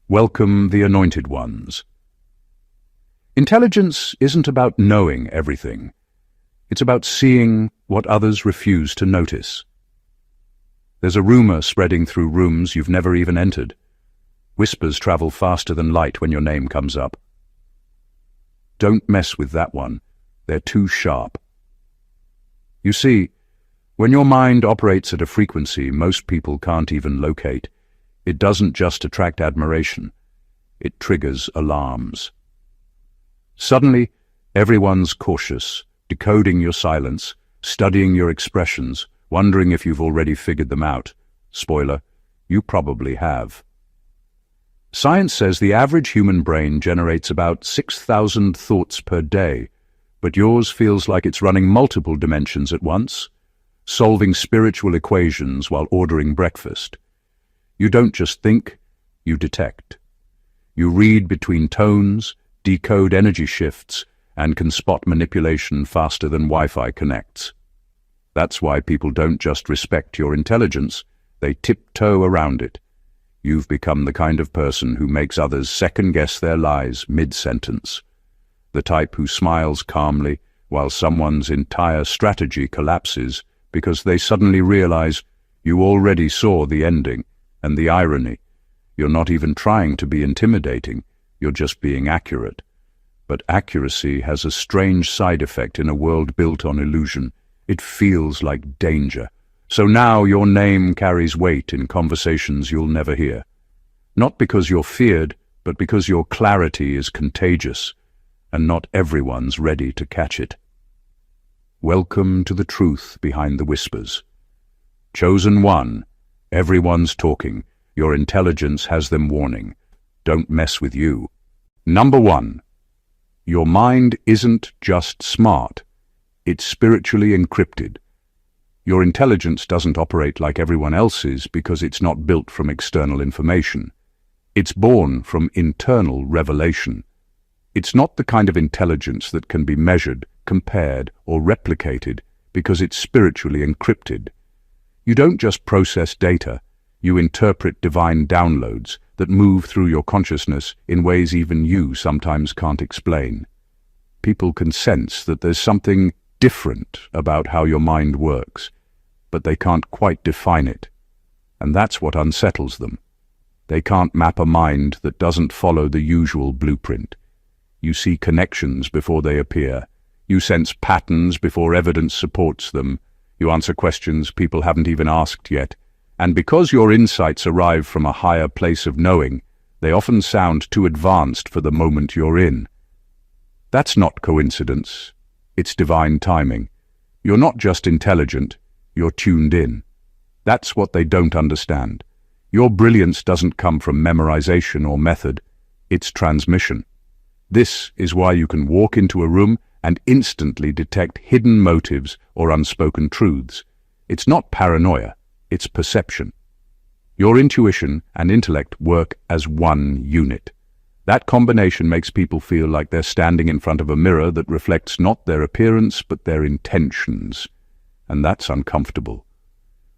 Welcome the anointed ones. Intelligence isn't about knowing everything. It's about seeing what others refuse to notice. There's a rumor spreading through rooms you've never even entered. Whispers travel faster than light when your name comes up. Don't mess with that one. They're too sharp. You see, when your mind operates at a frequency most people can't even locate, it doesn't just attract admiration, it triggers alarms. Suddenly, everyone's cautious, decoding your silence, studying your expressions, wondering if you've already figured them out. Spoiler, you probably have. Science says the average human brain generates about 6,000 thoughts per day, but yours feels like it's running multiple dimensions at once, solving spiritual equations while ordering breakfast. You don't just think, you detect. You read between tones, decode energy shifts, and can spot manipulation faster than Wi-Fi connects. That's why people don't just respect your intelligence, they tiptoe around it. You've become the kind of person who makes others second-guess their lies mid-sentence. The type who smiles calmly while someone's entire strategy collapses because they suddenly realize you already saw the ending and the irony. You're not even trying to be intimidating, you're just being accurate. But accuracy has a strange side effect in a world built on illusion. It feels like danger. So now your name carries weight in conversations you'll never hear. Not because you're feared, but because your clarity is contagious, and not everyone's ready to catch it. Welcome to the truth behind the whispers. Chosen one, everyone's talking. Your intelligence has them warning. Don't mess with you. Number 1. Your mind isn't just smart. It's spiritually encrypted. Your intelligence doesn't operate like everyone else's because it's not built from external information. It's born from internal revelation. It's not the kind of intelligence that can be measured, compared, or replicated because it's spiritually encrypted. You don't just process data, you interpret divine downloads that move through your consciousness in ways even you sometimes can't explain. People can sense that there's something different about how your mind works, but they can't quite define it. And that's what unsettles them. They can't map a mind that doesn't follow the usual blueprint. You see connections before they appear. You sense patterns before evidence supports them. You answer questions people haven't even asked yet. And because your insights arrive from a higher place of knowing, they often sound too advanced for the moment you're in. That's not coincidence. It's divine timing. You're not just intelligent, you're tuned in. That's what they don't understand. Your brilliance doesn't come from memorization or method, it's transmission. This is why you can walk into a room and instantly detect hidden motives or unspoken truths. It's not paranoia, it's perception. Your intuition and intellect work as one unit. That combination makes people feel like they're standing in front of a mirror that reflects not their appearance but their intentions. And that's uncomfortable.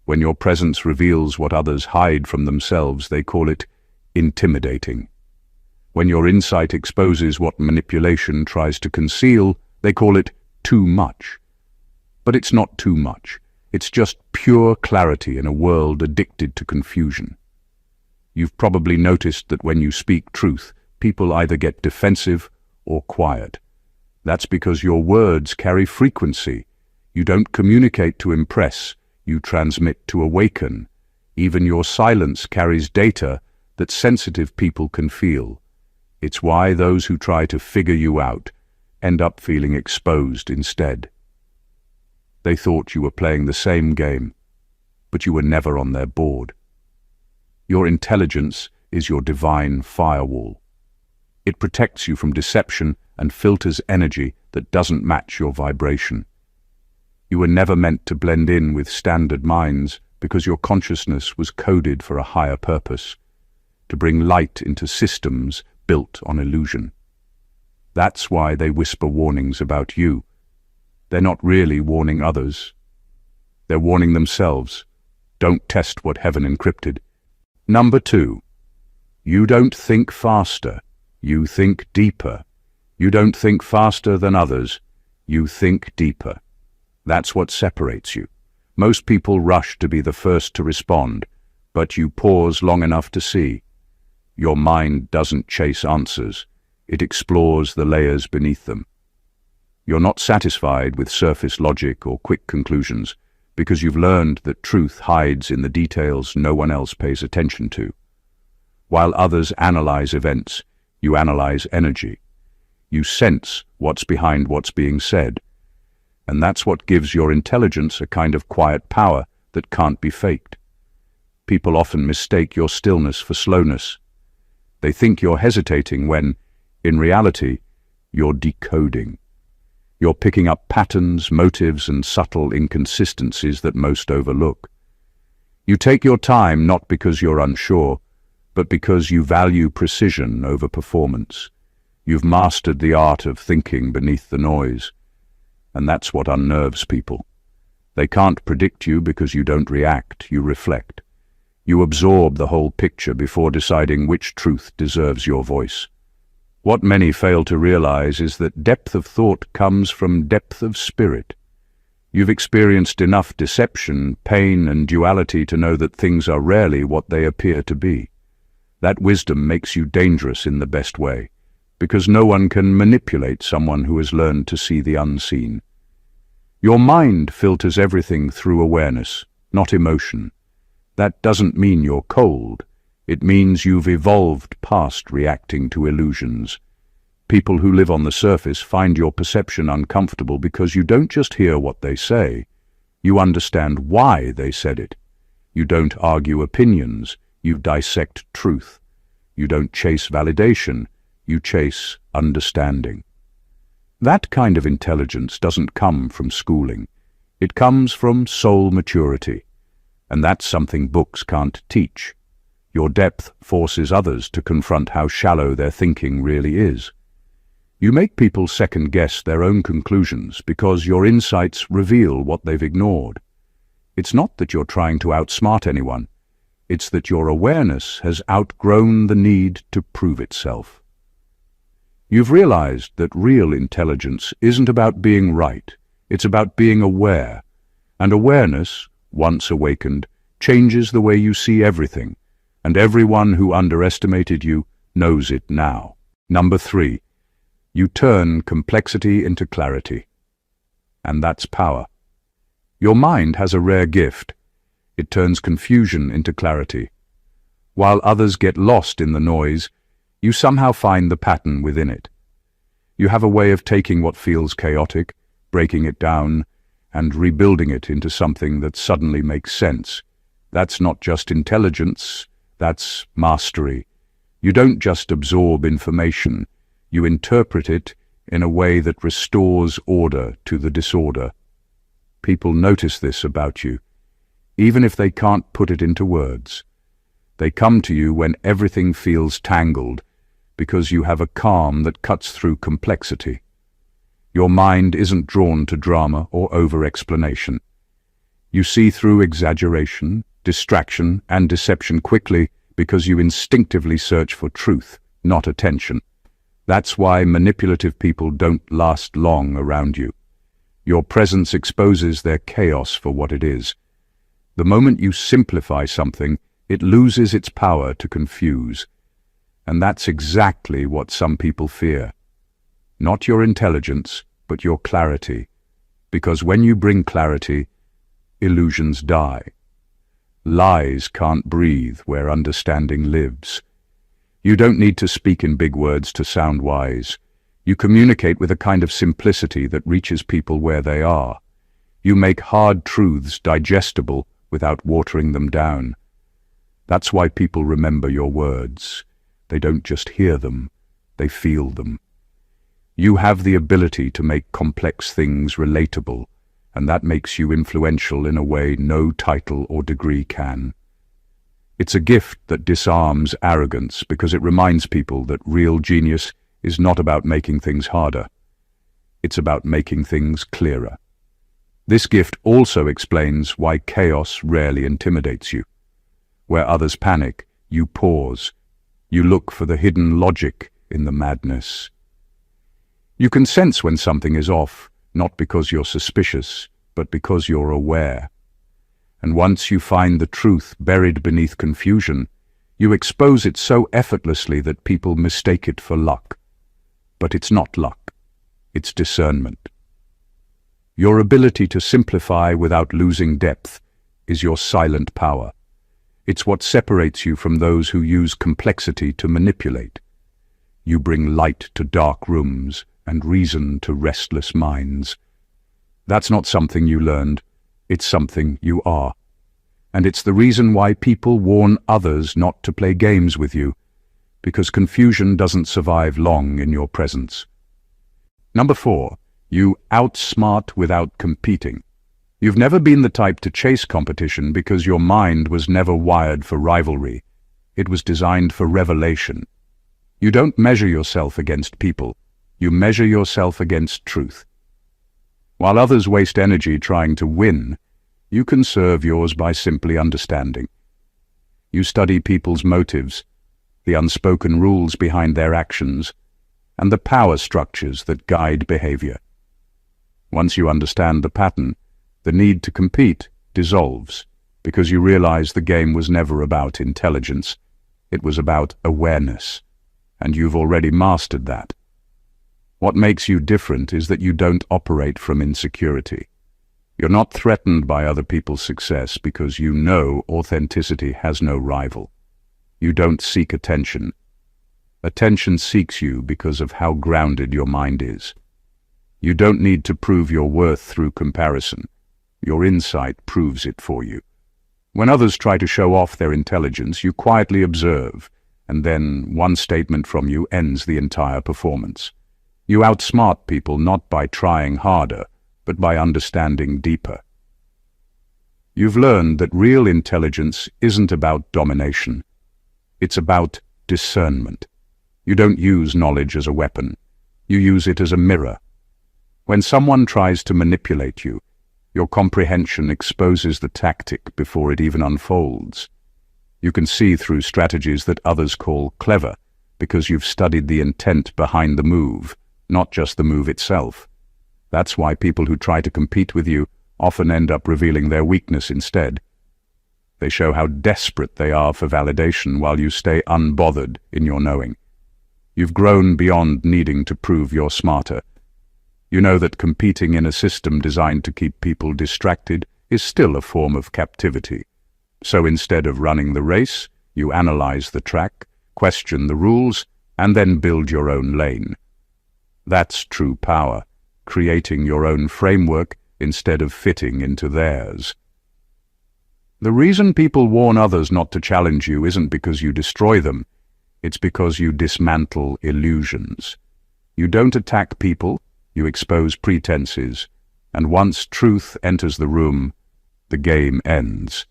When your presence reveals what others hide from themselves, they call it intimidating. When your insight exposes what manipulation tries to conceal, they call it too much. But it's not too much. It's just pure clarity in a world addicted to confusion. You've probably noticed that when you speak truth, people either get defensive or quiet. That's because your words carry frequency. You don't communicate to impress, you transmit to awaken. Even your silence carries data that sensitive people can feel. It's why those who try to figure you out end up feeling exposed instead. They thought you were playing the same game, but you were never on their board. Your intelligence is your divine firewall. It protects you from deception and filters energy that doesn't match your vibration. You were never meant to blend in with standard minds because your consciousness was coded for a higher purpose, to bring light into systems built on illusion. That's why they whisper warnings about you. They're not really warning others. They're warning themselves. Don't test what heaven encrypted. Number 2. You don't think faster, you think deeper. You don't think faster than others, you think deeper. That's what separates you. Most people rush to be the first to respond, but you pause long enough to see. Your mind doesn't chase answers, it explores the layers beneath them. You're not satisfied with surface logic or quick conclusions, because you've learned that truth hides in the details no one else pays attention to. While others analyze events, you analyze energy. You sense what's behind what's being said. And that's what gives your intelligence a kind of quiet power that can't be faked. People often mistake your stillness for slowness. They think you're hesitating when, in reality, you're decoding. You're picking up patterns, motives, and subtle inconsistencies that most overlook. You take your time not because you're unsure, but because you value precision over performance. You've mastered the art of thinking beneath the noise. And that's what unnerves people. They can't predict you because you don't react, you reflect. You absorb the whole picture before deciding which truth deserves your voice. What many fail to realize is that depth of thought comes from depth of spirit. You've experienced enough deception, pain, and duality to know that things are rarely what they appear to be. That wisdom makes you dangerous in the best way, because no one can manipulate someone who has learned to see the unseen. Your mind filters everything through awareness, not emotion. That doesn't mean you're cold. It means you've evolved past reacting to illusions. People who live on the surface find your perception uncomfortable because you don't just hear what they say. You understand why they said it. You don't argue opinions. You dissect truth. You don't chase validation. You chase understanding. That kind of intelligence doesn't come from schooling. It comes from soul maturity. And that's something books can't teach. Your depth forces others to confront how shallow their thinking really is. You make people second-guess their own conclusions because your insights reveal what they've ignored. It's not that you're trying to outsmart anyone. It's that your awareness has outgrown the need to prove itself. You've realized that real intelligence isn't about being right. It's about being aware. And awareness, once awakened, changes the way you see everything, and everyone who underestimated you knows it now. Number 3, you turn complexity into clarity. And that's power. Your mind has a rare gift. It turns confusion into clarity. While others get lost in the noise, you somehow find the pattern within it. You have a way of taking what feels chaotic, breaking it down, and rebuilding it into something that suddenly makes sense. That's not just intelligence, that's mastery. You don't just absorb information, you interpret it in a way that restores order to the disorder. People notice this about you, even if they can't put it into words. They come to you when everything feels tangled, because you have a calm that cuts through complexity. Your mind isn't drawn to drama or over-explanation. You see through exaggeration, distraction, and deception quickly because you instinctively search for truth, not attention. That's why manipulative people don't last long around you. Your presence exposes their chaos for what it is. The moment you simplify something, it loses its power to confuse. And that's exactly what some people fear. Not your intelligence, but your clarity. Because when you bring clarity, illusions die. Lies can't breathe where understanding lives. You don't need to speak in big words to sound wise. You communicate with a kind of simplicity that reaches people where they are. You make hard truths digestible without watering them down. That's why people remember your words. They don't just hear them, they feel them. You have the ability to make complex things relatable, and that makes you influential in a way no title or degree can. It's a gift that disarms arrogance because it reminds people that real genius is not about making things harder. It's about making things clearer. This gift also explains why chaos rarely intimidates you. Where others panic, you pause. You look for the hidden logic in the madness. You can sense when something is off, not because you're suspicious, but because you're aware. And once you find the truth buried beneath confusion, you expose it so effortlessly that people mistake it for luck. But it's not luck. It's discernment. Your ability to simplify without losing depth is your silent power. It's what separates you from those who use complexity to manipulate. You bring light to dark rooms and reason to restless minds. That's not something you learned, it's something you are. And it's the reason why people warn others not to play games with you, because confusion doesn't survive long in your presence. Number 4, you outsmart without competing. You've never been the type to chase competition because your mind was never wired for rivalry. It was designed for revelation. You don't measure yourself against people. You measure yourself against truth. While others waste energy trying to win, you conserve yours by simply understanding. You study people's motives, the unspoken rules behind their actions, and the power structures that guide behavior. Once you understand the pattern, the need to compete dissolves, because you realize the game was never about intelligence. It was about awareness, and you've already mastered that. What makes you different is that you don't operate from insecurity. You're not threatened by other people's success because you know authenticity has no rival. You don't seek attention. Attention seeks you because of how grounded your mind is. You don't need to prove your worth through comparison. Your insight proves it for you. When others try to show off their intelligence, you quietly observe, and then one statement from you ends the entire performance. You outsmart people not by trying harder, but by understanding deeper. You've learned that real intelligence isn't about domination. It's about discernment. You don't use knowledge as a weapon. You use it as a mirror. When someone tries to manipulate you, your comprehension exposes the tactic before it even unfolds. You can see through strategies that others call clever because you've studied the intent behind the move, not just the move itself. That's why people who try to compete with you often end up revealing their weakness instead. They show how desperate they are for validation while you stay unbothered in your knowing. You've grown beyond needing to prove you're smarter. You know that competing in a system designed to keep people distracted is still a form of captivity. So instead of running the race, you analyze the track, question the rules, and then build your own lane. That's true power, creating your own framework instead of fitting into theirs. The reason people warn others not to challenge you isn't because you destroy them, it's because you dismantle illusions. You don't attack people, you expose pretenses, and once truth enters the room, the game ends.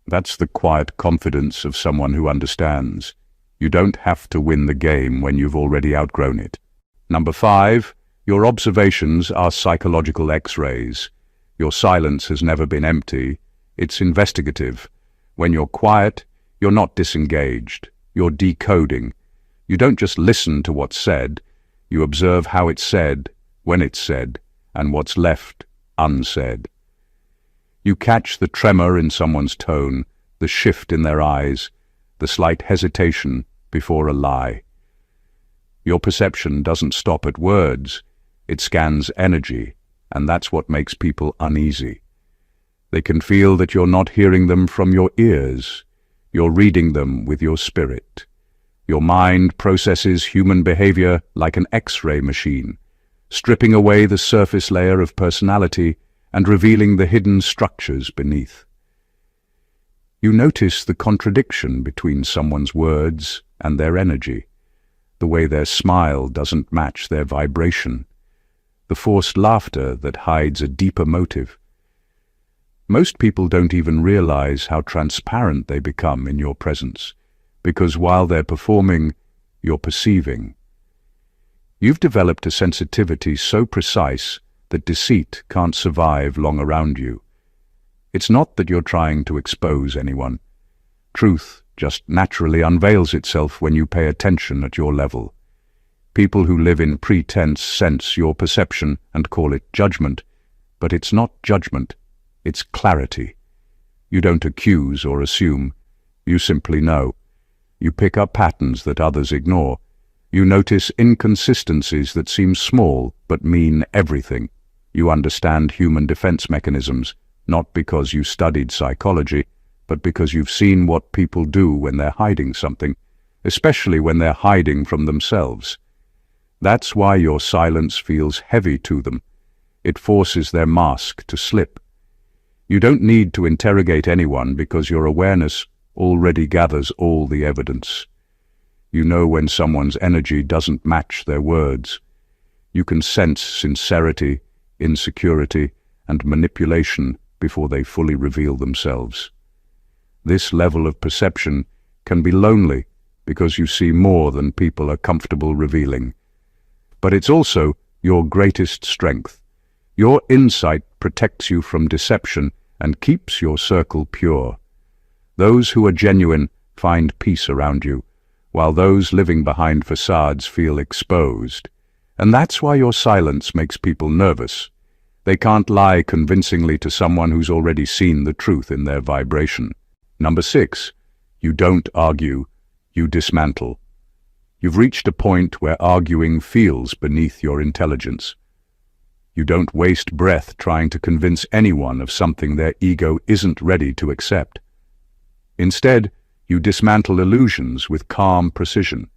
That's the quiet confidence of someone who understands. You don't have to win the game when you've already outgrown it. Number 5, your observations are psychological X-rays. Your silence has never been empty, it's investigative. When you're quiet, you're not disengaged, you're decoding. You don't just listen to what's said, you observe how it's said, when it's said, and what's left unsaid. You catch the tremor in someone's tone, the shift in their eyes, the slight hesitation before a lie. Your perception doesn't stop at words, it scans energy, and that's what makes people uneasy. They can feel that you're not hearing them from your ears, you're reading them with your spirit. Your mind processes human behavior like an X-ray machine, stripping away the surface layer of personality and revealing the hidden structures beneath. You notice the contradiction between someone's words and their energy, the way their smile doesn't match their vibration, the forced laughter that hides a deeper motive. Most people don't even realize how transparent they become in your presence, because while they're performing, you're perceiving. You've developed a sensitivity so precise that deceit can't survive long around you. It's not that you're trying to expose anyone. Truth just naturally unveils itself when you pay attention at your level. People who live in pretense sense your perception and call it judgment, but it's not judgment, it's clarity. You don't accuse or assume, you simply know. You pick up patterns that others ignore. You notice inconsistencies that seem small but mean everything. You understand human defense mechanisms, not because you studied psychology, but because you've seen what people do when they're hiding something, especially when they're hiding from themselves. That's why your silence feels heavy to them. It forces their mask to slip. You don't need to interrogate anyone because your awareness already gathers all the evidence. You know when someone's energy doesn't match their words. You can sense sincerity, insecurity, and manipulation before they fully reveal themselves. This level of perception can be lonely because you see more than people are comfortable revealing. But it's also your greatest strength. Your insight protects you from deception and keeps your circle pure. Those who are genuine find peace around you, while those living behind facades feel exposed. And that's why your silence makes people nervous. They can't lie convincingly to someone who's already seen the truth in their vibration. Number 6, you don't argue, you dismantle. You've reached a point where arguing feels beneath your intelligence. You don't waste breath trying to convince anyone of something their ego isn't ready to accept. Instead, you dismantle illusions with calm precision.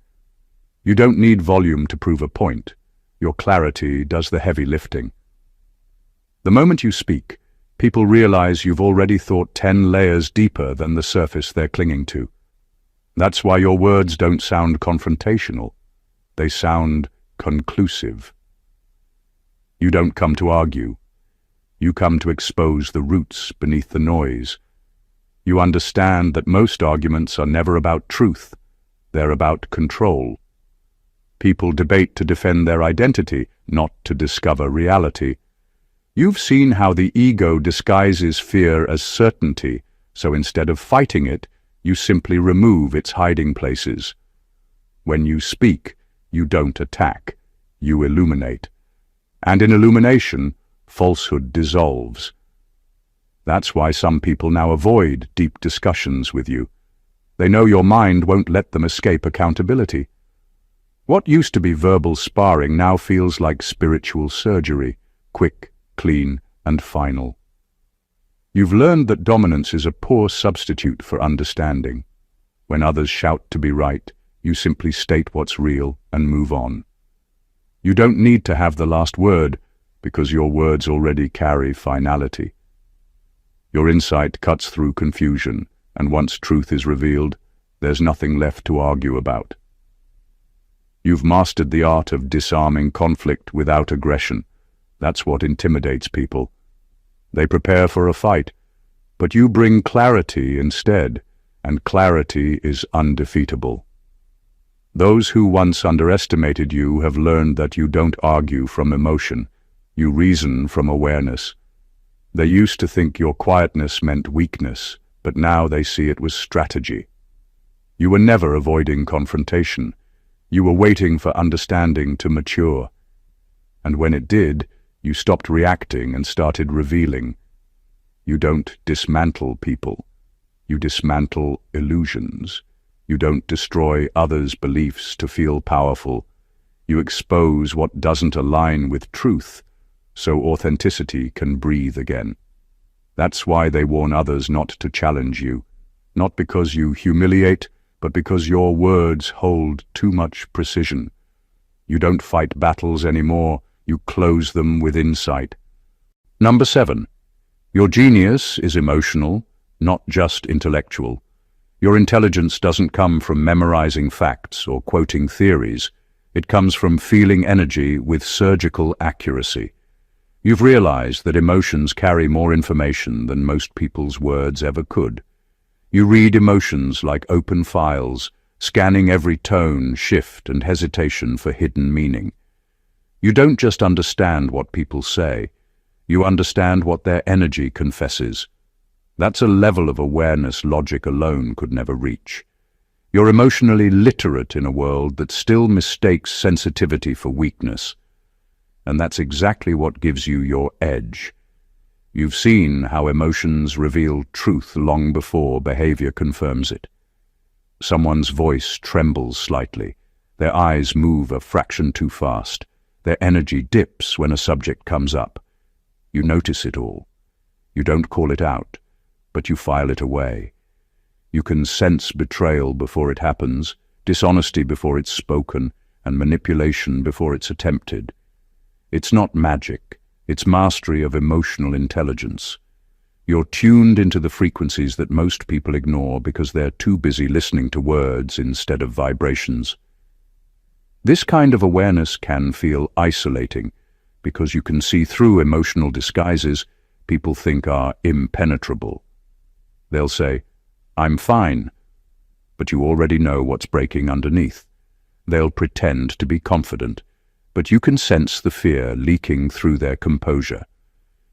You don't need volume to prove a point. Your clarity does the heavy lifting. The moment you speak, people realize you've already thought 10 layers deeper than the surface they're clinging to. That's why your words don't sound confrontational. They sound conclusive. You don't come to argue. You come to expose the roots beneath the noise. You understand that most arguments are never about truth. They're about control. People debate to defend their identity, not to discover reality. You've seen how the ego disguises fear as certainty, so instead of fighting it, you simply remove its hiding places. When you speak, you don't attack, you illuminate. And in illumination, falsehood dissolves. That's why some people now avoid deep discussions with you. They know your mind won't let them escape accountability. What used to be verbal sparring now feels like spiritual surgery, quick, clean, and final. You've learned that dominance is a poor substitute for understanding. When others shout to be right, you simply state what's real and move on. You don't need to have the last word, because your words already carry finality. Your insight cuts through confusion, and once truth is revealed, there's nothing left to argue about. You've mastered the art of disarming conflict without aggression. That's what intimidates people. They prepare for a fight, but you bring clarity instead, and clarity is undefeatable. Those who once underestimated you have learned that you don't argue from emotion, you reason from awareness. They used to think your quietness meant weakness, but now they see it was strategy. You were never avoiding confrontation. You were waiting for understanding to mature. And when it did, you stopped reacting and started revealing. You don't dismantle people. You dismantle illusions. You don't destroy others' beliefs to feel powerful. You expose what doesn't align with truth, so authenticity can breathe again. That's why they warn others not to challenge you, not because you humiliate, but because your words hold too much precision. You don't fight battles anymore, you close them with insight. Number 7. Your genius is emotional, not just intellectual. Your intelligence doesn't come from memorizing facts or quoting theories. It comes from feeling energy with surgical accuracy. You've realized that emotions carry more information than most people's words ever could. You read emotions like open files, scanning every tone, shift, and hesitation for hidden meaning. You don't just understand what people say, you understand what their energy confesses. That's a level of awareness logic alone could never reach. You're emotionally literate in a world that still mistakes sensitivity for weakness. And that's exactly what gives you your edge. You've seen how emotions reveal truth long before behavior confirms it. Someone's voice trembles slightly, their eyes move a fraction too fast, their energy dips when a subject comes up. You notice it all. You don't call it out, but you file it away. You can sense betrayal before it happens, dishonesty before it's spoken, and manipulation before it's attempted. It's not magic, it's mastery of emotional intelligence. You're tuned into the frequencies that most people ignore because they're too busy listening to words instead of vibrations. This kind of awareness can feel isolating because you can see through emotional disguises people think are impenetrable. They'll say, "I'm fine," but you already know what's breaking underneath. They'll pretend to be confident, but you can sense the fear leaking through their composure.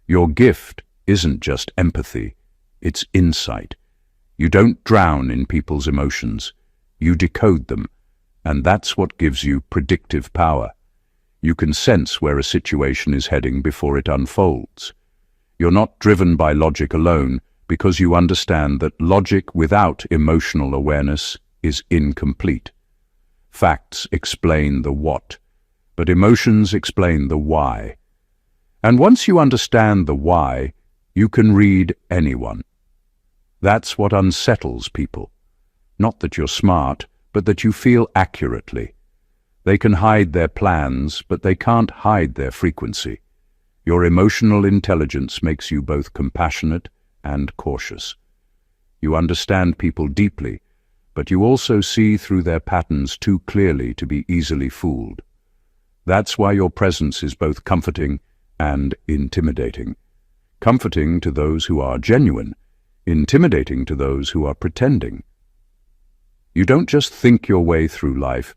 Your gift isn't just empathy, it's insight. You don't drown in people's emotions, you decode them, and that's what gives you predictive power. You can sense where a situation is heading before it unfolds. You're not driven by logic alone, because you understand that logic without emotional awareness is incomplete. Facts explain the what, but emotions explain the why. And once you understand the why, you can read anyone. That's what unsettles people. Not that you're smart, but that you feel accurately. They can hide their plans, but they can't hide their frequency. Your emotional intelligence makes you both compassionate and cautious. You understand people deeply, but you also see through their patterns too clearly to be easily fooled. That's why your presence is both comforting and intimidating. Comforting to those who are genuine, intimidating to those who are pretending. You don't just think your way through life,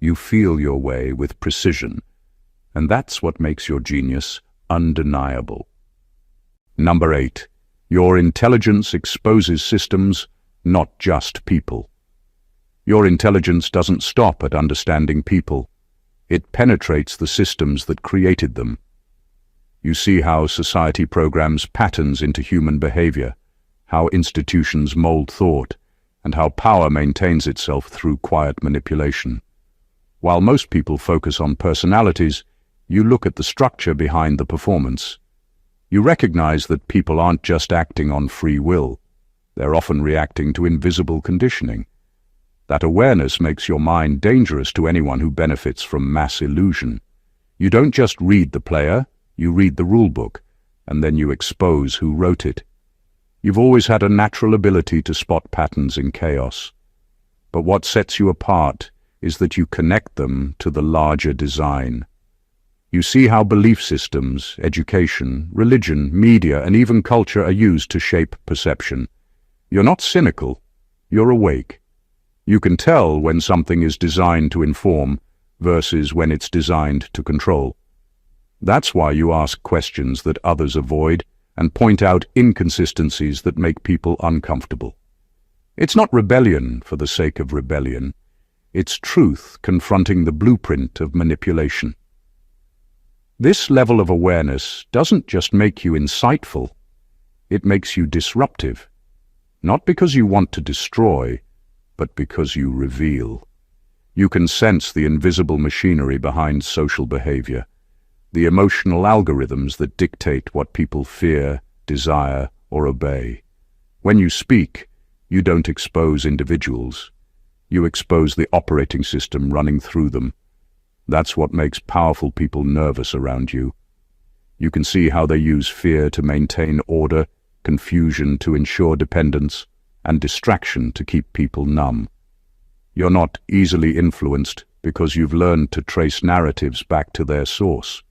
you feel your way with precision, and that's what makes your genius undeniable. Number 8. Your intelligence exposes systems, not just people. Your intelligence doesn't stop at understanding people. It penetrates the systems that created them. You see how society programs patterns into human behavior, how institutions mold thought, and how power maintains itself through quiet manipulation. While most people focus on personalities, you look at the structure behind the performance. You recognize that people aren't just acting on free will. They're often reacting to invisible conditioning. That awareness makes your mind dangerous to anyone who benefits from mass illusion. You don't just read the player, you read the rulebook, and then you expose who wrote it. You've always had a natural ability to spot patterns in chaos. But what sets you apart is that you connect them to the larger design. You see how belief systems, education, religion, media, and even culture are used to shape perception. You're not cynical, you're awake. You can tell when something is designed to inform versus when it's designed to control. That's why you ask questions that others avoid and point out inconsistencies that make people uncomfortable. It's not rebellion for the sake of rebellion. It's truth confronting the blueprint of manipulation. This level of awareness doesn't just make you insightful, it makes you disruptive. Not because you want to destroy, but because you reveal. You can sense the invisible machinery behind social behavior, the emotional algorithms that dictate what people fear, desire, or obey. When you speak, you don't expose individuals. You expose the operating system running through them. That's what makes powerful people nervous around you. You can see how they use fear to maintain order, confusion to ensure dependence, and distraction to keep people numb. You're not easily influenced because you've learned to trace narratives back to their source.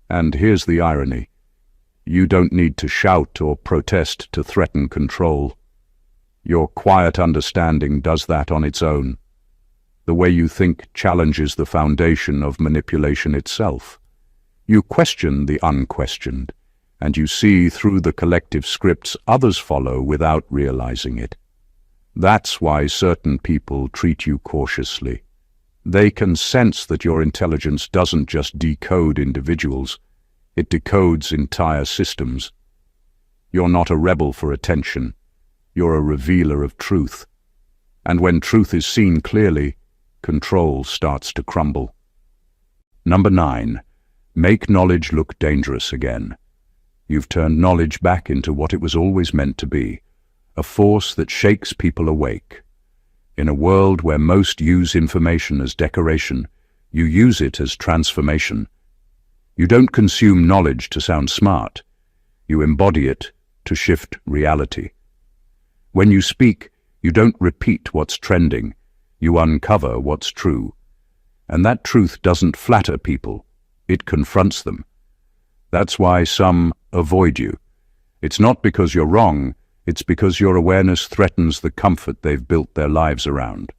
And here's the irony. You don't need to shout or protest to threaten control. Your quiet understanding does that on its own. The way you think challenges the foundation of manipulation itself. You question the unquestioned, and you see through the collective scripts others follow without realizing it. That's why certain people treat you cautiously. They can sense that your intelligence doesn't just decode individuals, it decodes entire systems. You're not a rebel for attention, you're a revealer of truth. And when truth is seen clearly, control starts to crumble. Number 9. Make knowledge look dangerous again. You've turned knowledge back into what it was always meant to be, a force that shakes people awake. In a world where most use information as decoration, you use it as transformation. You don't consume knowledge to sound smart. You embody it to shift reality. When you speak, you don't repeat what's trending. You uncover what's true. And that truth doesn't flatter people. It confronts them. That's why some avoid you. It's not because you're wrong, it's because your awareness threatens the comfort they've built their lives around.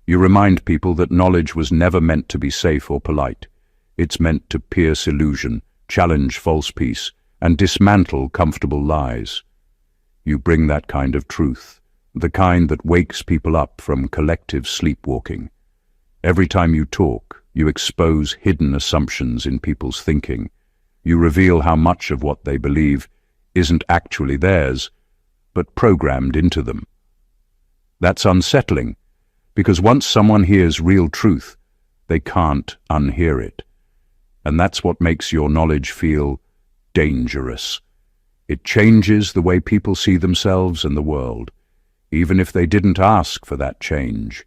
You remind people that knowledge was never meant to be safe or polite. It's meant to pierce illusion, challenge false peace, and dismantle comfortable lies. You bring that kind of truth, the kind that wakes people up from collective sleepwalking. Every time you talk, you expose hidden assumptions in people's thinking. You reveal how much of what they believe isn't actually theirs, but programmed into them. That's unsettling, because once someone hears real truth, they can't unhear it. And that's what makes your knowledge feel dangerous. It changes the way people see themselves and the world, even if they didn't ask for that change.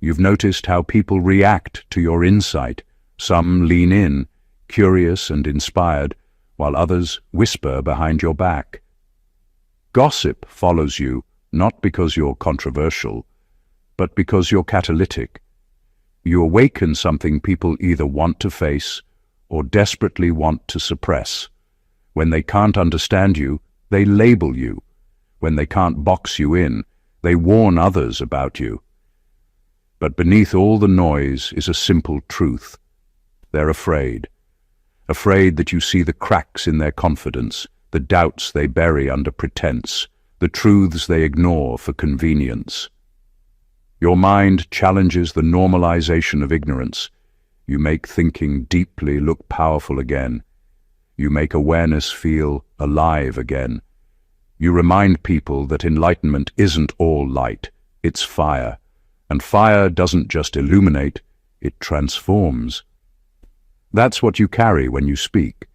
You've noticed how people react to your insight. Some lean in, curious and inspired, while others whisper behind your back. Gossip follows you, not because you're controversial, but because you're catalytic. You awaken something people either want to face or desperately want to suppress. When they can't understand you, they label you. When they can't box you in, they warn others about you. But beneath all the noise is a simple truth. They're afraid. Afraid that you see the cracks in their confidence, the doubts they bury under pretense, the truths they ignore for convenience. Your mind challenges the normalization of ignorance. You make thinking deeply look powerful again. You make awareness feel alive again. You remind people that enlightenment isn't all light, it's fire. And fire doesn't just illuminate, it transforms. That's what you carry when you speak.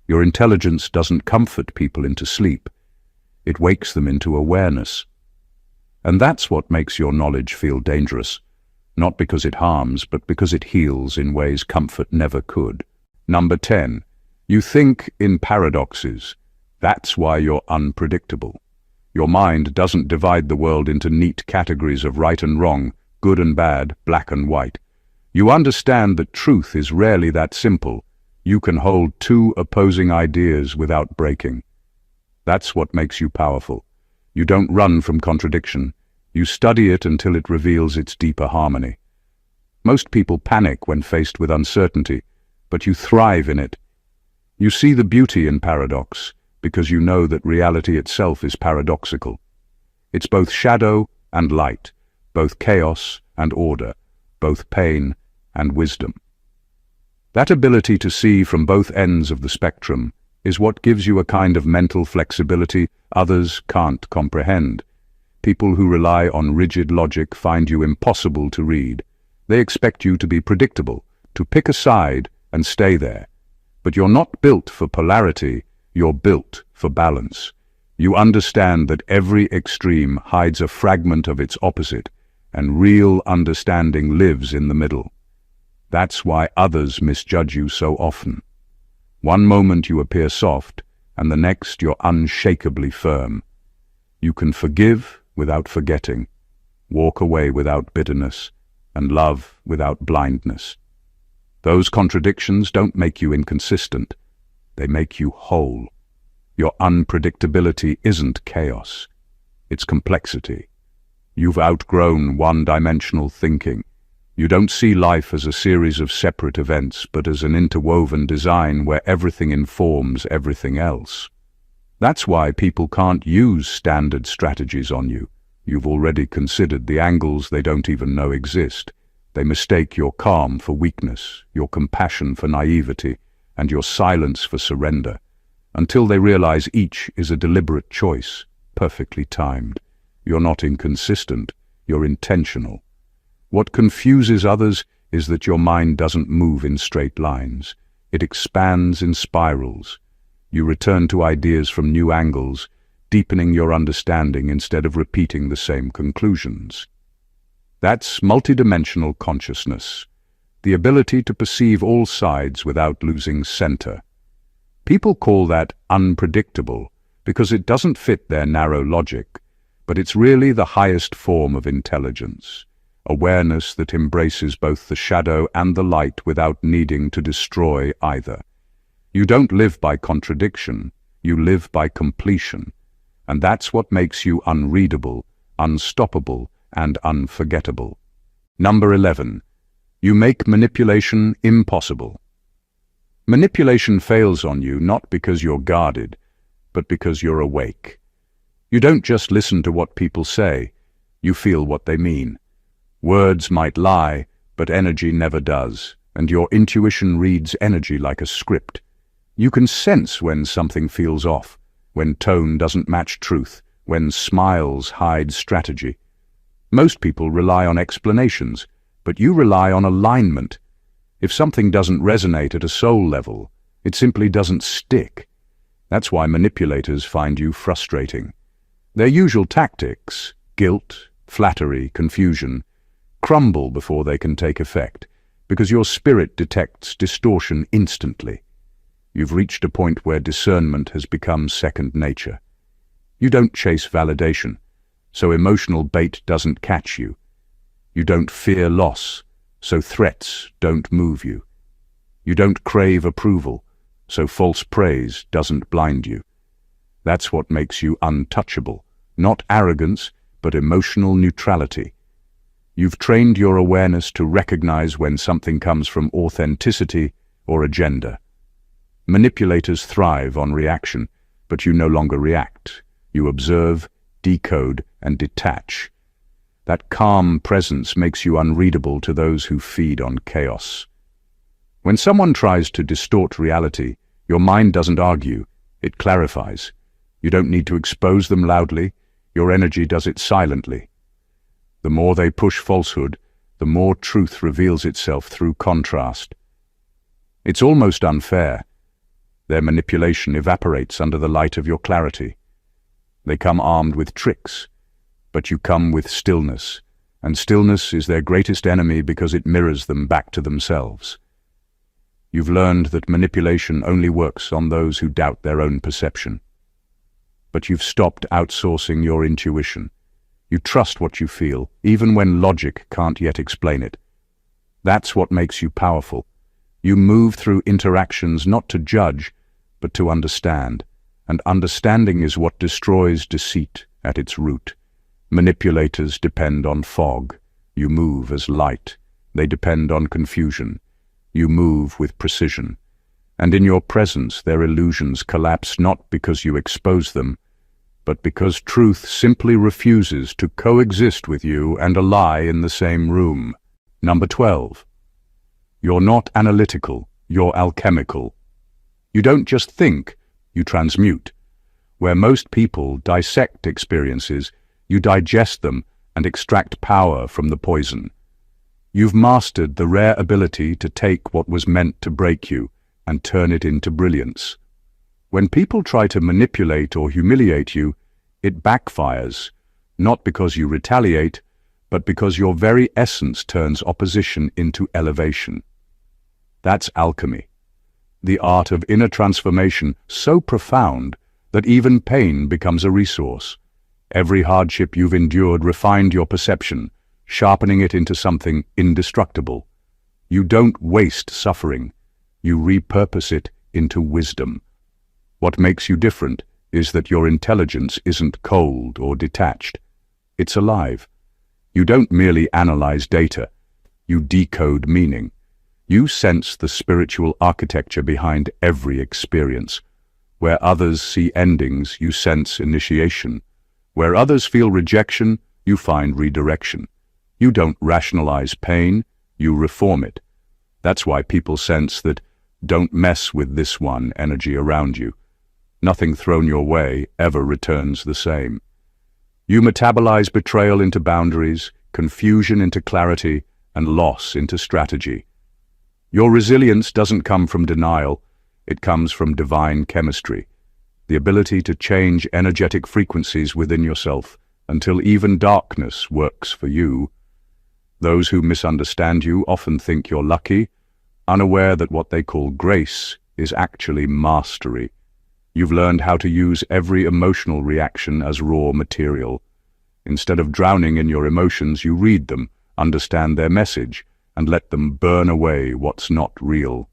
Your intelligence doesn't comfort people into sleep. It wakes them into awareness. And that's what makes your knowledge feel dangerous, not because it harms, but because it heals in ways comfort never could. Number 10. You think in paradoxes. That's why you're unpredictable. Your mind doesn't divide the world into neat categories of right and wrong, good and bad, black and white. You understand that truth is rarely that simple. You can hold two opposing ideas without breaking. That's what makes you powerful. You don't run from contradiction. You study it until it reveals its deeper harmony. Most people panic when faced with uncertainty, but you thrive in it. You see the beauty in paradox, because you know that reality itself is paradoxical. It's both shadow and light, both chaos and order, both pain and wisdom. That ability to see from both ends of the spectrum is what gives you a kind of mental flexibility others can't comprehend. People who rely on rigid logic find you impossible to read. They expect you to be predictable, to pick a side and stay there. But you're not built for polarity, you're built for balance. You understand that every extreme hides a fragment of its opposite, and real understanding lives in the middle. That's why others misjudge you so often. One moment you appear soft, and the next you're unshakably firm. You can forgive without forgetting, walk away without bitterness, and love without blindness. Those contradictions don't make you inconsistent, they make you whole. Your unpredictability isn't chaos, it's complexity. You've outgrown one-dimensional thinking. You don't see life as a series of separate events, but as an interwoven design where everything informs everything else. That's why people can't use standard strategies on you. You've already considered the angles they don't even know exist. They mistake your calm for weakness, your compassion for naivety, and your silence for surrender, until they realize each is a deliberate choice, perfectly timed. You're not inconsistent, you're intentional. What confuses others is that your mind doesn't move in straight lines. It expands in spirals. You return to ideas from new angles, deepening your understanding instead of repeating the same conclusions. That's multidimensional consciousness, the ability to perceive all sides without losing center. People call that unpredictable because it doesn't fit their narrow logic, but it's really the highest form of intelligence, awareness that embraces both the shadow and the light without needing to destroy either. You don't live by contradiction, you live by completion, and that's what makes you unreadable, unstoppable, and unforgettable. Number 11. You make manipulation impossible. Manipulation fails on you not because you're guarded, but because you're awake. You don't just listen to what people say, you feel what they mean. Words might lie, but energy never does, and your intuition reads energy like a script. You can sense when something feels off, when tone doesn't match truth, when smiles hide strategy. Most people rely on explanations, but you rely on alignment. If something doesn't resonate at a soul level, it simply doesn't stick. That's why manipulators find you frustrating. Their usual tactics, guilt, flattery, confusion, crumble before they can take effect, because your spirit detects distortion instantly. You've reached a point where discernment has become second nature. You don't chase validation, so emotional bait doesn't catch you. You don't fear loss, so threats don't move you. You don't crave approval, so false praise doesn't blind you. That's what makes you untouchable, not arrogance, but emotional neutrality. You've trained your awareness to recognize when something comes from authenticity or agenda. Manipulators thrive on reaction, but you no longer react. You observe, decode, and detach. That calm presence makes you unreadable to those who feed on chaos. When someone tries to distort reality, your mind doesn't argue, it clarifies. You don't need to expose them loudly, your energy does it silently. The more they push falsehood, the more truth reveals itself through contrast. It's almost unfair. Their manipulation evaporates under the light of your clarity. They come armed with tricks, but you come with stillness, and stillness is their greatest enemy because it mirrors them back to themselves. You've learned that manipulation only works on those who doubt their own perception. But you've stopped outsourcing your intuition. You trust what you feel, even when logic can't yet explain it. That's what makes you powerful. You move through interactions not to judge, but to understand. And understanding is what destroys deceit at its root. Manipulators depend on fog. You move as light. They depend on confusion. You move with precision. And in your presence, their illusions collapse not because you expose them, but because truth simply refuses to coexist with you and a lie in the same room. Number 12. You're not analytical, you're alchemical. You don't just think, you transmute. Where most people dissect experiences, you digest them and extract power from the poison. You've mastered the rare ability to take what was meant to break you and turn it into brilliance. When people try to manipulate or humiliate you, it backfires, not because you retaliate, but because your very essence turns opposition into elevation. That's alchemy, the art of inner transformation so profound that even pain becomes a resource. Every hardship you've endured refined your perception, sharpening it into something indestructible. You don't waste suffering, you repurpose it into wisdom. What makes you different is that your intelligence isn't cold or detached. It's alive. You don't merely analyze data, you decode meaning. You sense the spiritual architecture behind every experience. Where others see endings, you sense initiation. Where others feel rejection, you find redirection. You don't rationalize pain, you reform it. That's why people sense that "don't mess with this one" energy around you. Nothing thrown your way ever returns the same. You metabolize betrayal into boundaries, confusion into clarity, and loss into strategy. Your resilience doesn't come from denial, it comes from divine chemistry, the ability to change energetic frequencies within yourself until even darkness works for you. Those who misunderstand you often think you're lucky, unaware that what they call grace is actually mastery. You've learned how to use every emotional reaction as raw material. Instead of drowning in your emotions, you read them, understand their message, and let them burn away what's not real.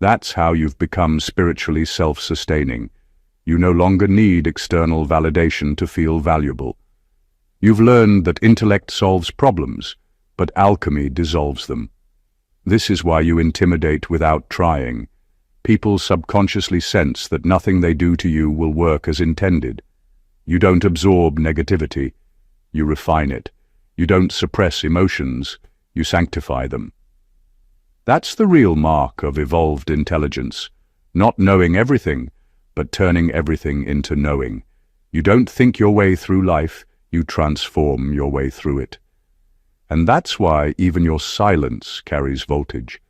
That's how you've become spiritually self-sustaining. You no longer need external validation to feel valuable. You've learned that intellect solves problems, but alchemy dissolves them. This is why you intimidate without trying. People subconsciously sense that nothing they do to you will work as intended. You don't absorb negativity, you refine it. You don't suppress emotions, you sanctify them. That's the real mark of evolved intelligence, not knowing everything, but turning everything into knowing. You don't think your way through life, you transform your way through it. And that's why even your silence carries voltage,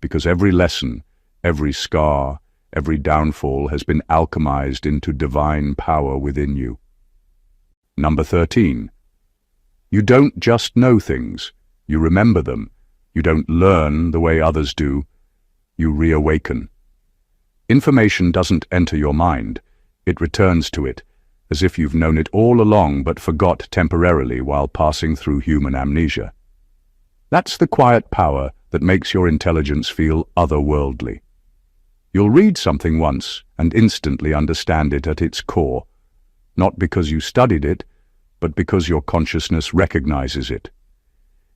because every lesson, every scar, every downfall has been alchemized into divine power within you. Number 13. You don't just know things, you remember them. You don't learn the way others do, you reawaken. Information doesn't enter your mind, it returns to it, as if you've known it all along but forgot temporarily while passing through human amnesia. That's the quiet power that makes your intelligence feel otherworldly. You'll read something once and instantly understand it at its core, not because you studied it, but because your consciousness recognizes it.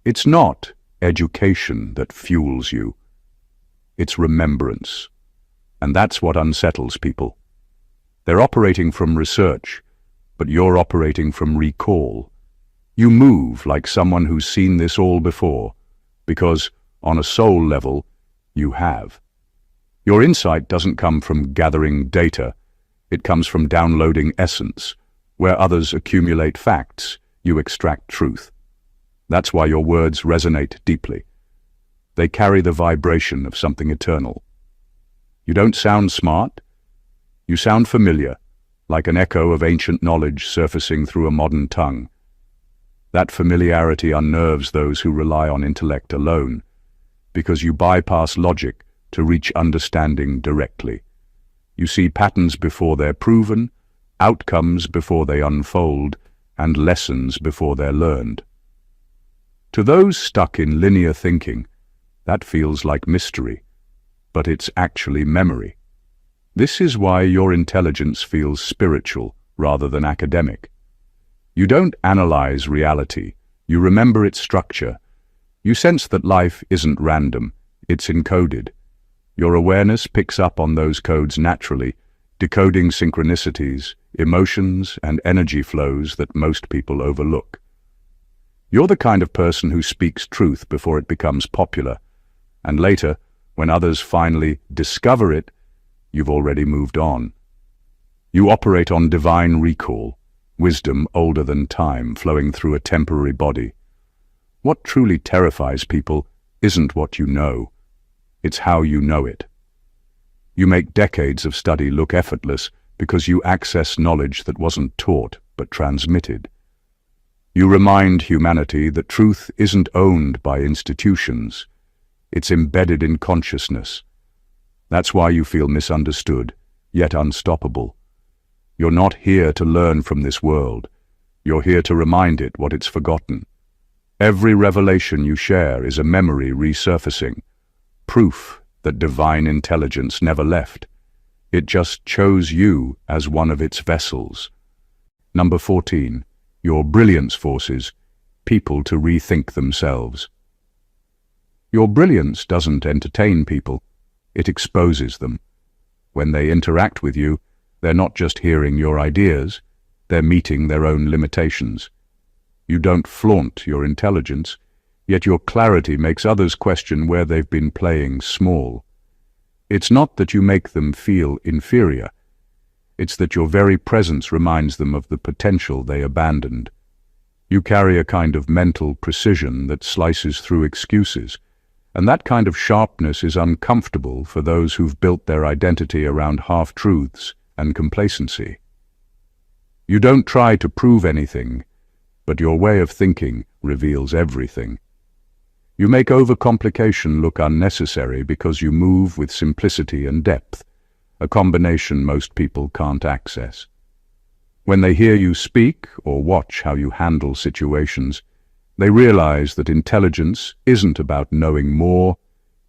It's not education that fuels you, it's remembrance. And that's what unsettles people. They're operating from research, but you're operating from recall. You move like someone who's seen this all before, because, on a soul level, you have. Your insight doesn't come from gathering data, it comes from downloading essence. Where others accumulate facts, you extract truth. That's why your words resonate deeply. They carry the vibration of something eternal. You don't sound smart, you sound familiar, like an echo of ancient knowledge surfacing through a modern tongue. That familiarity unnerves those who rely on intellect alone, because you bypass logic to reach understanding directly. You see patterns before they're proven, outcomes before they unfold, and lessons before they're learned. To those stuck in linear thinking, that feels like mystery, but it's actually memory. This is why your intelligence feels spiritual rather than academic. You don't analyze reality, you remember its structure. You sense that life isn't random, it's encoded. Your awareness picks up on those codes naturally, decoding synchronicities, emotions, and energy flows that most people overlook. You're the kind of person who speaks truth before it becomes popular, and later, when others finally discover it, you've already moved on. You operate on divine recall, wisdom older than time flowing through a temporary body. What truly terrifies people isn't what you know, it's how you know it. You make decades of study look effortless because you access knowledge that wasn't taught but transmitted. You remind humanity that truth isn't owned by institutions, it's embedded in consciousness. That's why you feel misunderstood, yet unstoppable. You're not here to learn from this world, you're here to remind it what it's forgotten. Every revelation you share is a memory resurfacing, proof that divine intelligence never left. It just chose you as one of its vessels. Number 14. Your brilliance forces people to rethink themselves. Your brilliance doesn't entertain people, it exposes them. When they interact with you, they're not just hearing your ideas, they're meeting their own limitations. You don't flaunt your intelligence, yet your clarity makes others question where they've been playing small. It's not that you make them feel inferior. It's that your very presence reminds them of the potential they abandoned. You carry a kind of mental precision that slices through excuses, and that kind of sharpness is uncomfortable for those who've built their identity around half-truths and complacency. You don't try to prove anything, but your way of thinking reveals everything. You make overcomplication look unnecessary because you move with simplicity and depth, a combination most people can't access. When they hear you speak or watch how you handle situations, they realize that intelligence isn't about knowing more,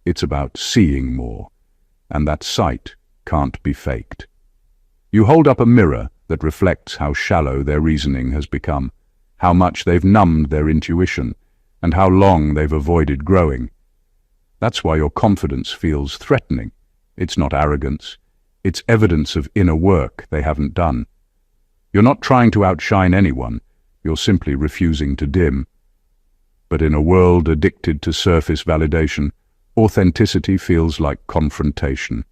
it's about seeing more, and that sight can't be faked. You hold up a mirror that reflects how shallow their reasoning has become, how much they've numbed their intuition, and how long they've avoided growing. That's why your confidence feels threatening. It's not arrogance. It's evidence of inner work they haven't done. You're not trying to outshine anyone. You're simply refusing to dim. But in a world addicted to surface validation, authenticity feels like confrontation.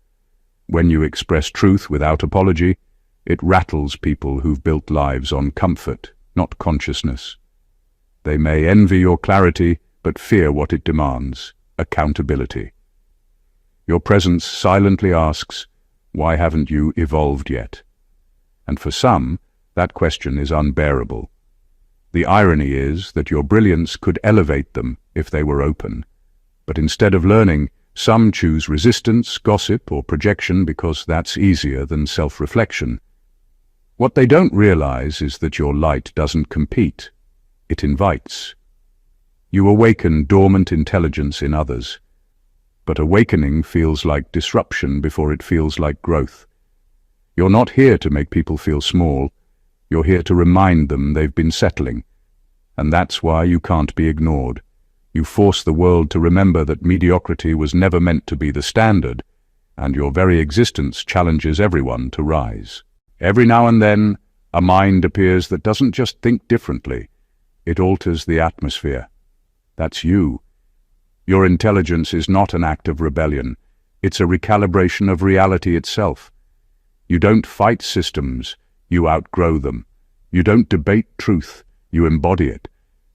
When you express truth without apology, it rattles people who've built lives on comfort, not consciousness. They may envy your clarity, but fear what it demands: accountability. Your presence silently asks, why haven't you evolved yet? And for some, that question is unbearable. The irony is that your brilliance could elevate them if they were open. But instead of learning, some choose resistance, gossip, or projection because that's easier than self-reflection. What they don't realize is that your light doesn't compete, it invites. You awaken dormant intelligence in others, but awakening feels like disruption before it feels like growth. You're not here to make people feel small, you're here to remind them they've been settling, and that's why you can't be ignored. You force the world to remember that mediocrity was never meant to be the standard, and your very existence challenges everyone to rise. Every now and then, a mind appears that doesn't just think differently, it alters the atmosphere. That's you. Your intelligence is not an act of rebellion, it's a recalibration of reality itself. You don't fight systems, you outgrow them. You don't debate truth, you embody it.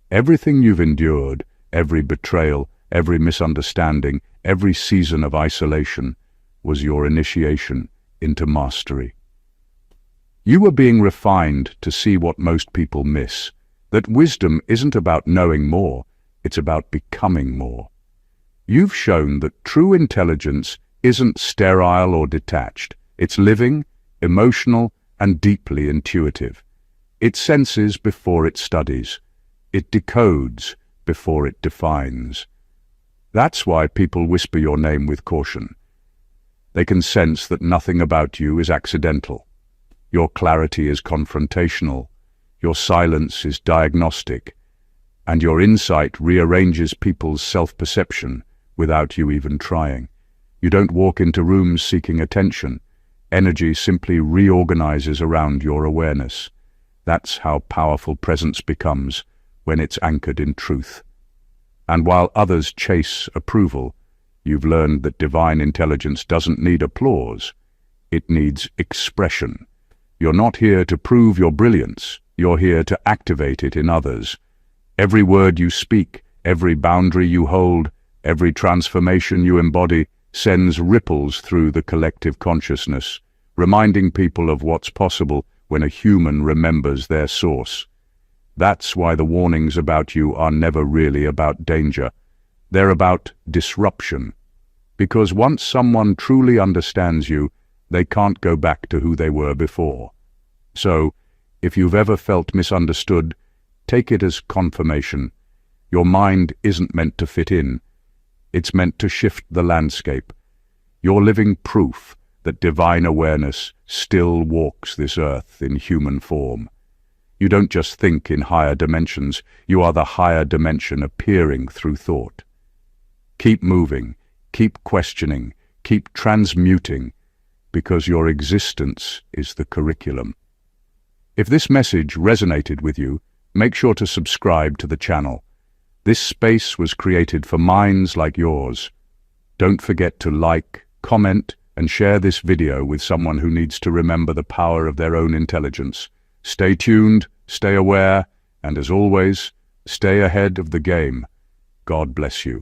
Everything you've endured, every betrayal, every misunderstanding, every season of isolation, was your initiation into mastery. You were being refined to see what most people miss, that wisdom isn't about knowing more, it's about becoming more. You've shown that true intelligence isn't sterile or detached. It's living, emotional, and deeply intuitive. It senses before it studies. It decodes before it defines. That's why people whisper your name with caution. They can sense that nothing about you is accidental. Your clarity is confrontational, your silence is diagnostic, and your insight rearranges people's self-perception without you even trying. You don't walk into rooms seeking attention. Energy simply reorganizes around your awareness. That's how powerful presence becomes when it's anchored in truth. And while others chase approval, you've learned that divine intelligence doesn't need applause. It needs expression. You're not here to prove your brilliance. You're here to activate it in others. Every word you speak, every boundary you hold, every transformation you embody sends ripples through the collective consciousness, reminding people of what's possible when a human remembers their source. That's why the warnings about you are never really about danger. They're about disruption. Because once someone truly understands you, they can't go back to who they were before. So, if you've ever felt misunderstood, take it as confirmation. Your mind isn't meant to fit in. It's meant to shift the landscape. You're living proof that divine awareness still walks this earth in human form. You don't just think in higher dimensions, you are the higher dimension appearing through thought. Keep moving, keep questioning, keep transmuting, because your existence is the curriculum. If this message resonated with you, make sure to subscribe to the channel. This space was created for minds like yours. Don't forget to like, comment, and share this video with someone who needs to remember the power of their own intelligence. Stay tuned, stay aware, and as always, stay ahead of the game. God bless you.